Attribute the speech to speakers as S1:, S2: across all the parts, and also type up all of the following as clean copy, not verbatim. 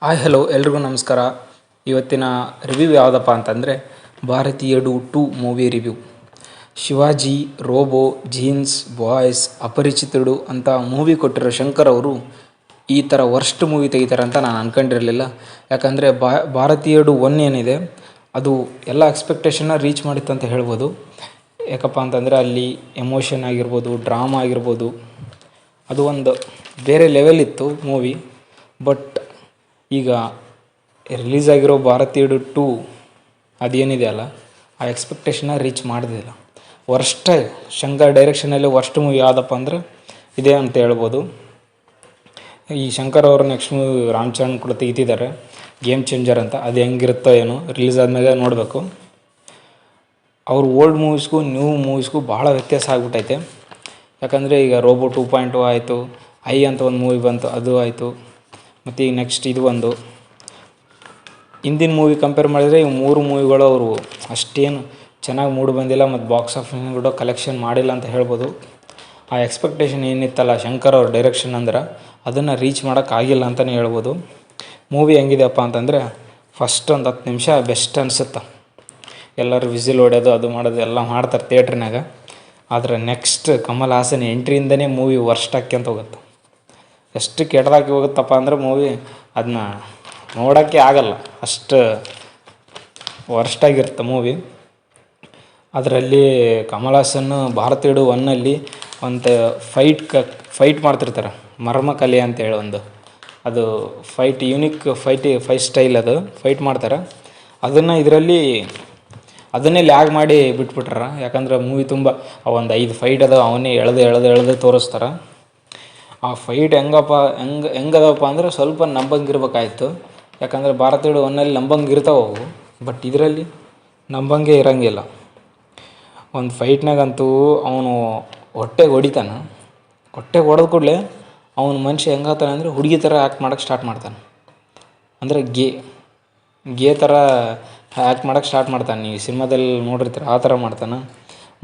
S1: Hi hello ಎಲ್ರಿಗೂ ನಮಸ್ಕಾರ. ಇವತ್ತಿನ ರಿವ್ಯೂ ಯಾವುದಪ್ಪ ಅಂತಂದರೆ Bharateeyudu 2 movie review. Shivaji, Robo, Jeans, Boys, Aparichitudu ಅಂತ ಮೂವಿ ಕೊಟ್ಟಿರೋ ಶಂಕರ್ ಅವರು ಈ ಥರ ವರ್ಸ್ಟ್ ಮೂವಿ ತೆಗಿತಾರೆ ಅಂತ ನಾನು ಅಂದ್ಕೊಂಡಿರಲಿಲ್ಲ. ಯಾಕಂದರೆ ಭಾರತೀಯಡು 1 ಏನಿದೆ ಅದು ಎಲ್ಲ ಎಕ್ಸ್ಪೆಕ್ಟೇಷನ್ನ ರೀಚ್ ಮಾಡಿತ್ತು ಅಂತ ಹೇಳ್ಬೋದು. ಯಾಕಪ್ಪ ಅಂತಂದರೆ ಅಲ್ಲಿ ಎಮೋಷನ್ ಆಗಿರ್ಬೋದು, ಡ್ರಾಮಾ ಆಗಿರ್ಬೋದು, ಅದು ಒಂದು ಬೇರೆ ಲೆವೆಲ್ ಇತ್ತು ಮೂವಿ. ಬಟ್ ಈಗ ರಿಲೀಸ್ ಆಗಿರೋ ಭಾರತೀಯಡು 2 ಅದೇನಿದೆ ಅಲ್ಲ, ಆ ಎಕ್ಸ್ಪೆಕ್ಟೇಷನ್ನ ರೀಚ್ ಮಾಡೋದಿಲ್ಲ. ವರ್ಸ್ಟ್ ಶಂಕರ್ ಡೈರೆಕ್ಷನಲ್ಲಿ ವರ್ಸ್ಟ್ ಮೂವಿ ಯಾವುದಪ್ಪ ಅಂದರೆ ಇದೇ ಅಂತ ಹೇಳ್ಬೋದು. ಈ ಶಂಕರ್ ಅವರು ನೆಕ್ಸ್ಟ್ ಮೂವಿ ರಾಮ್ ಚರಣ್ ಕೂಡ ತೆಗಿತಿದ್ದಾರೆ, ಗೇಮ್ ಚೇಂಜರ್ ಅಂತ. ಅದು ಹೆಂಗಿರುತ್ತೋ ಏನೋ, ರಿಲೀಸ್ ಆದಮೇಲೆ ನೋಡಬೇಕು. ಅವ್ರ ಓಲ್ಡ್ ಮೂವೀಸ್ಗೂ ನ್ಯೂ ಮೂವೀಸ್ಗೂ ಭಾಳ ವ್ಯತ್ಯಾಸ ಆಗಿಬಿಟ್ಟೈತೆ. ಯಾಕಂದರೆ ಈಗ ರೋಬೋ 2.0 ಆಯಿತು, ಐ ಅಂತ ಒಂದು ಮೂವಿ ಬಂತು, ಅದು ಆಯಿತು. ಮತ್ತು ಈಗ ನೆಕ್ಸ್ಟ್ ಇದು ಒಂದು ಹಿಂದಿನ ಮೂವಿ ಕಂಪೇರ್ ಮಾಡಿದರೆ ಈ 3 ಮೂವಿಗಳು ಅವರು ಅಷ್ಟೇನು ಚೆನ್ನಾಗಿ ಮೂಡಿ ಬಂದಿಲ್ಲ ಮತ್ತು ಬಾಕ್ಸ್ ಆಫೀಸ್ ಕೂಡ ಕಲೆಕ್ಷನ್ ಮಾಡಿಲ್ಲ ಅಂತ ಹೇಳ್ಬೋದು. ಆ ಎಕ್ಸ್ಪೆಕ್ಟೇಷನ್ ಏನಿತ್ತಲ್ಲ ಶಂಕರ್ ಅವ್ರ ಡೈರೆಕ್ಷನ್ ಅಂದ್ರೆ ಅದನ್ನು ರೀಚ್ ಮಾಡೋಕ್ಕಾಗಿಲ್ಲ ಅಂತಲೇ ಹೇಳ್ಬೋದು. ಮೂವಿ ಹೆಂಗಿದೆಯಪ್ಪ ಅಂತಂದರೆ ಫಸ್ಟ್ ಒಂದು 10 ನಿಮಿಷ ಬೆಸ್ಟ್ ಅನಿಸುತ್ತೆ. ಎಲ್ಲರೂ ವಿಸಿಲ್ ಹೊಡೆಯೋದು ಅದು ಮಾಡೋದು ಎಲ್ಲ ಮಾಡ್ತಾರೆ ಥಿಯೇಟ್ರಿನಾಗ. ಆದರೆ ನೆಕ್ಸ್ಟ್ ಕಮಲ್ ಹಾಸನ್ ಎಂಟ್ರಿಯಿಂದನೇ ಮೂವಿ ವರ್ಸ್ಟ್ ಆಕ್ಯಂತ ಹೋಗುತ್ತೆ. ಎಷ್ಟು ಕೆಟ್ಟದಾಗಿ ಹೋಗುತ್ತಪ್ಪ ಅಂದರೆ ಮೂವಿ ಅದನ್ನ ನೋಡೋಕ್ಕೆ ಆಗಲ್ಲ, ಅಷ್ಟು ವರ್ಸ್ಟಾಗಿರುತ್ತೆ ಮೂವಿ. ಅದರಲ್ಲಿ ಕಮಲ್ ಹಾಸನ್ ಭಾರತೀಯಡು 1 ಒಂದು ಫೈಟ್ ಮಾಡ್ತಿರ್ತಾರೆ, ಮರ್ಮಕಲೆ ಅಂತೇಳಿ ಒಂದು, ಅದು ಫೈಟ್ ಯೂನಿಕ್ ಫೈಟ್ ಸ್ಟೈಲ್, ಅದು ಫೈಟ್ ಮಾಡ್ತಾರೆ. ಅದನ್ನು ಇದರಲ್ಲಿ ಅದನ್ನೇ ಲ್ಯಾಗ್ ಮಾಡಿ ಬಿಟ್ಬಿಟ್ರ. ಯಾಕಂದ್ರೆ ಮೂವಿ ತುಂಬ ಒಂದು 5 ಫೈಟ್ ಅದಾವೆ, ಅವನ್ನೇ ಎಳೆದು ತೋರಿಸ್ತಾರೆ. ಆ ಫೈಟ್ ಹೆಂಗದವಪ್ಪ ಅಂದರೆ ಸ್ವಲ್ಪ ನಂಬಂಗಿರ್ಬೇಕಾಯ್ತು. ಯಾಕಂದರೆ ಭಾರತೀಯಡು 1 ನಂಬಂಗಿರ್ತಾವೆ ಅವು, ಬಟ್ ಇದರಲ್ಲಿ ನಂಬಂಗೆ ಇರೋಂಗಿಲ್ಲ. ಒಂದು ಫೈಟ್ನಾಗಂತೂ ಅವನು ಹೊಟ್ಟೆಗೆ ಹೊಡಿತಾನೆ. ಹೊಟ್ಟೆಗೆ ಹೊಡೆದ ಕೂಡಲೇ ಅವನ ಮನುಷ್ಯ ಹೆಂಗಾಗ್ತಾನೆ ಅಂದರೆ ಹುಡುಗಿ ಥರ ಆ್ಯಕ್ಟ್ ಮಾಡೋಕ್ಕೆ ಸ್ಟಾರ್ಟ್ ಮಾಡ್ತಾನೆ. ಅಂದರೆ ಗೇ ಥರ ಆ್ಯಕ್ಟ್ ಮಾಡೋಕ್ಕೆ ಸ್ಟಾರ್ಟ್ ಮಾಡ್ತಾನೆ. ನೀವು ಸಿನಿಮಾದಲ್ಲಿ ನೋಡಿರ್ತೀರ, ಆ ಥರ ಮಾಡ್ತಾನೆ.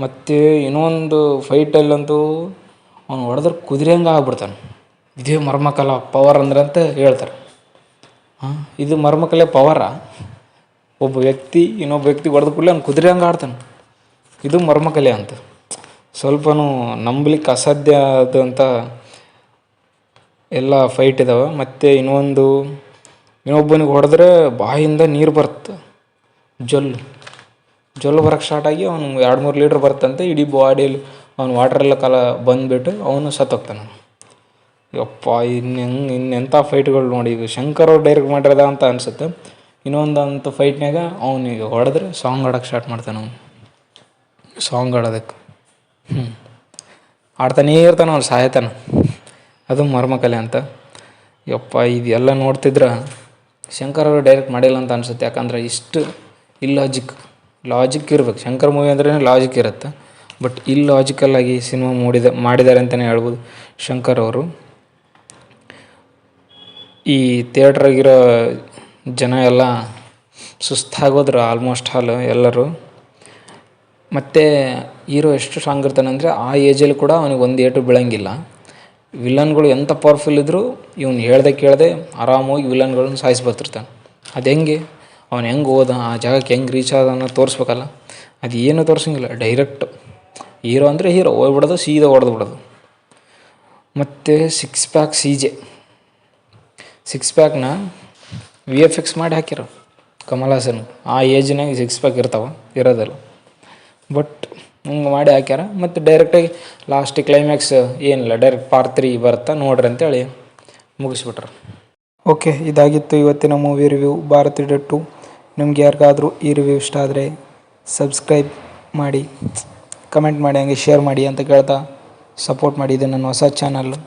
S1: ಮತ್ತು ಇನ್ನೊಂದು ಫೈಟಲ್ಲಂತೂ ಅವ್ನು ಹೊಡೆದ್ರೆ ಕುದುರೆ ಹಂಗೆ ಆಗ್ಬಿಡ್ತಾನೆ. ಇದೇ ಮರ್ಮಕಲಾ ಪವರ್ ಅಂದ್ರೆ ಅಂತ ಹೇಳ್ತಾರೆ. ಇದು ಮರ್ಮಕಲೆ ಪವರಾ? ಒಬ್ಬ ವ್ಯಕ್ತಿ ಇನ್ನೊಬ್ಬ ವ್ಯಕ್ತಿ ಹೊಡೆದ ಕೂಡಲೇ ಅವ್ನು ಕುದುರೆ ಹಂಗೆ ಆಡ್ತಾನೆ. ಇದು ಮರ್ಮಕಲೆ ಅಂತ. ಸ್ವಲ್ಪನೂ ನಂಬಲಿಕ್ಕೆ ಅಸಾಧ್ಯ ಅದು ಅಂತ ಎಲ್ಲ ಫೈಟ್ ಇದ್ದಾವೆ. ಮತ್ತು ಇನ್ನೊಬ್ಬನಿಗೆ ಹೊಡೆದ್ರೆ ಬಾಯಿಂದ ನೀರು ಬರುತ್ತೆ, ಜೊಲ್ಲು ಬರೋಕ್ಕೆ ಸ್ಟಾರ್ಟ್ ಆಗಿ ಅವನು 2-3 ಲೀಟ್ರ್ ಬರ್ತಂತೆ. ಇಡೀ ಬಾಡಿಯಲ್ಲಿ ಅವ್ನು ವಾಟ್ರೆಲ್ಲ ಬಂದುಬಿಟ್ಟು ಅವನು ಸತ್ತೋಗ್ತಾನೆ. ಯಪ್ಪ, ಇನ್ನೆಂಥ ಫೈಟ್ಗಳು ನೋಡಿ. ಇದು ಶಂಕರ್ ಅವ್ರು ಡೈರೆಕ್ಟ್ ಮಾಡಿರೋದ ಅಂತ ಅನಿಸುತ್ತೆ. ಇನ್ನೊಂದಂಥ ಫೈಟ್ನಾಗ ಅವನಿಗೆ ಹೊಡೆದ್ರೆ ಸಾಂಗ್ ಆಡೋಕ್ಕೆ ಸ್ಟಾರ್ಟ್ ಮಾಡ್ತಾನೆ. ಅವನು ಸಾಂಗ್ ಆಡೋದಕ್ಕೆ ಆಡ್ತಾನೇ ಇರ್ತಾನೆ, ಅವ್ನು ಸಾಯ್ತಾನೆ. ಅದು ಮರ್ಮಕಲೆ ಅಂತ. ಯಪ್ಪ, ಇದೆಲ್ಲ ನೋಡ್ತಿದ್ರೆ ಶಂಕರ್ ಅವರು ಡೈರೆಕ್ಟ್ ಮಾಡಿಲ್ಲ ಅಂತ ಅನಿಸುತ್ತೆ. ಯಾಕಂದರೆ ಇಷ್ಟು ಲಾಜಿಕ್ ಇರ್ಬೇಕು. ಶಂಕರ್ ಮೂವಿ ಅಂದ್ರೇ ಲಾಜಿಕ್ ಇರುತ್ತೆ. ಬಟ್ ಇಲ್ಲಾಜಿಕಲ್ಲಾಗಿ ಸಿನಿಮಾ ಮಾಡಿದ್ದಾರೆ ಅಂತಲೇ ಹೇಳ್ಬೋದು ಶಂಕರ್ ಅವರು. ಈ ಥಿಯೇಟ್ರಾಗಿರೋ ಜನ ಎಲ್ಲ ಸುಸ್ತಾಗೋದ್ರು ಆಲ್ಮೋಸ್ಟ್ ಎಲ್ಲರೂ. ಮತ್ತು ಹೀರೋ ಎಷ್ಟು ಸ್ಟ್ರಾಂಗ್ ಇರ್ತಾನೆ ಅಂದರೆ ಆ ಏಜಲ್ಲಿ ಕೂಡ ಅವನಿಗೆ ಒಂದು ಏಟು ಬೀಳಂಗಿಲ್ಲ. ವಿಲನ್ಗಳು ಎಂಥ ಪವರ್ಫುಲ್ ಇದ್ದರೂ ಇವನು ಕೇಳದೆ ಆರಾಮಾಗಿ ವಿಲನ್ಗಳನ್ನ ಸಾಯಿಸ್ಬರ್ತಿರ್ತಾನೆ. ಅದು ಅವನು ಹೆಂಗೆ ಹೋದ, ಆ ಜಾಗಕ್ಕೆ ಹೆಂಗೆ ರೀಚ್ ಆದ ಅನ್ನೋ ತೋರಿಸ್ಬೇಕಲ್ಲ. ಅದು ಏನೂ ತೋರಿಸಂಗಿಲ್ಲ, ಡೈರೆಕ್ಟ್ ಹೀರೋ ಅಂದರೆ ಹೀರೋ ಹೋಗ್ಬಿಡೋದು, ಸೀದಾ ಹೊಡೆದ್ಬಿಡೋದು. ಮತ್ತು ಸಿಕ್ಸ್ ಪ್ಯಾಕ್ನ VFX ಮಾಡಿ ಹಾಕಿರೋ ಕಮಲ್ ಹಾಸನ್. ಆ ಏಜ್ನಾಗ 6 ಪ್ಯಾಕ್ ಇರೋದಿಲ್ಲ. ಬಟ್ ಹಿಂಗೆ ಮಾಡಿ ಹಾಕ್ಯಾರ. ಮತ್ತು ಡೈರೆಕ್ಟಾಗಿ ಲಾಸ್ಟ್ ಕ್ಲೈಮ್ಯಾಕ್ಸ್ ಏನಿಲ್ಲ, ಡೈರೆಕ್ಟ್ ಪಾರ್ಟ್ 3 ಬರುತ್ತೆ ನೋಡ್ರಿ ಅಂತೇಳಿ ಮುಗಿಸ್ಬಿಟ್ರು. ಓಕೆ, ಇದಾಗಿತ್ತು ಇವತ್ತಿನ ಮೂವಿ ರಿವ್ಯೂ ಭಾರತೀಯಡು 2. ನಿಮ್ಗೆ ಯಾರಿಗಾದರೂ ಈ ರಿವ್ಯೂ ಇಷ್ಟ ಆದರೆ ಸಬ್ಸ್ಕ್ರೈಬ್ ಮಾಡಿ, ಕಮೆಂಟ್ ಮಾಡಿ, ಹಂಗೆ ಶೇರ್ ಮಾಡಿ ಅಂತ ಕೇಳ್ತಾ ಸಪೋರ್ಟ್ ಮಾಡಿ. ಇದು ನನ್ನ ಹೊಸ ಚಾನಲ್ಲು.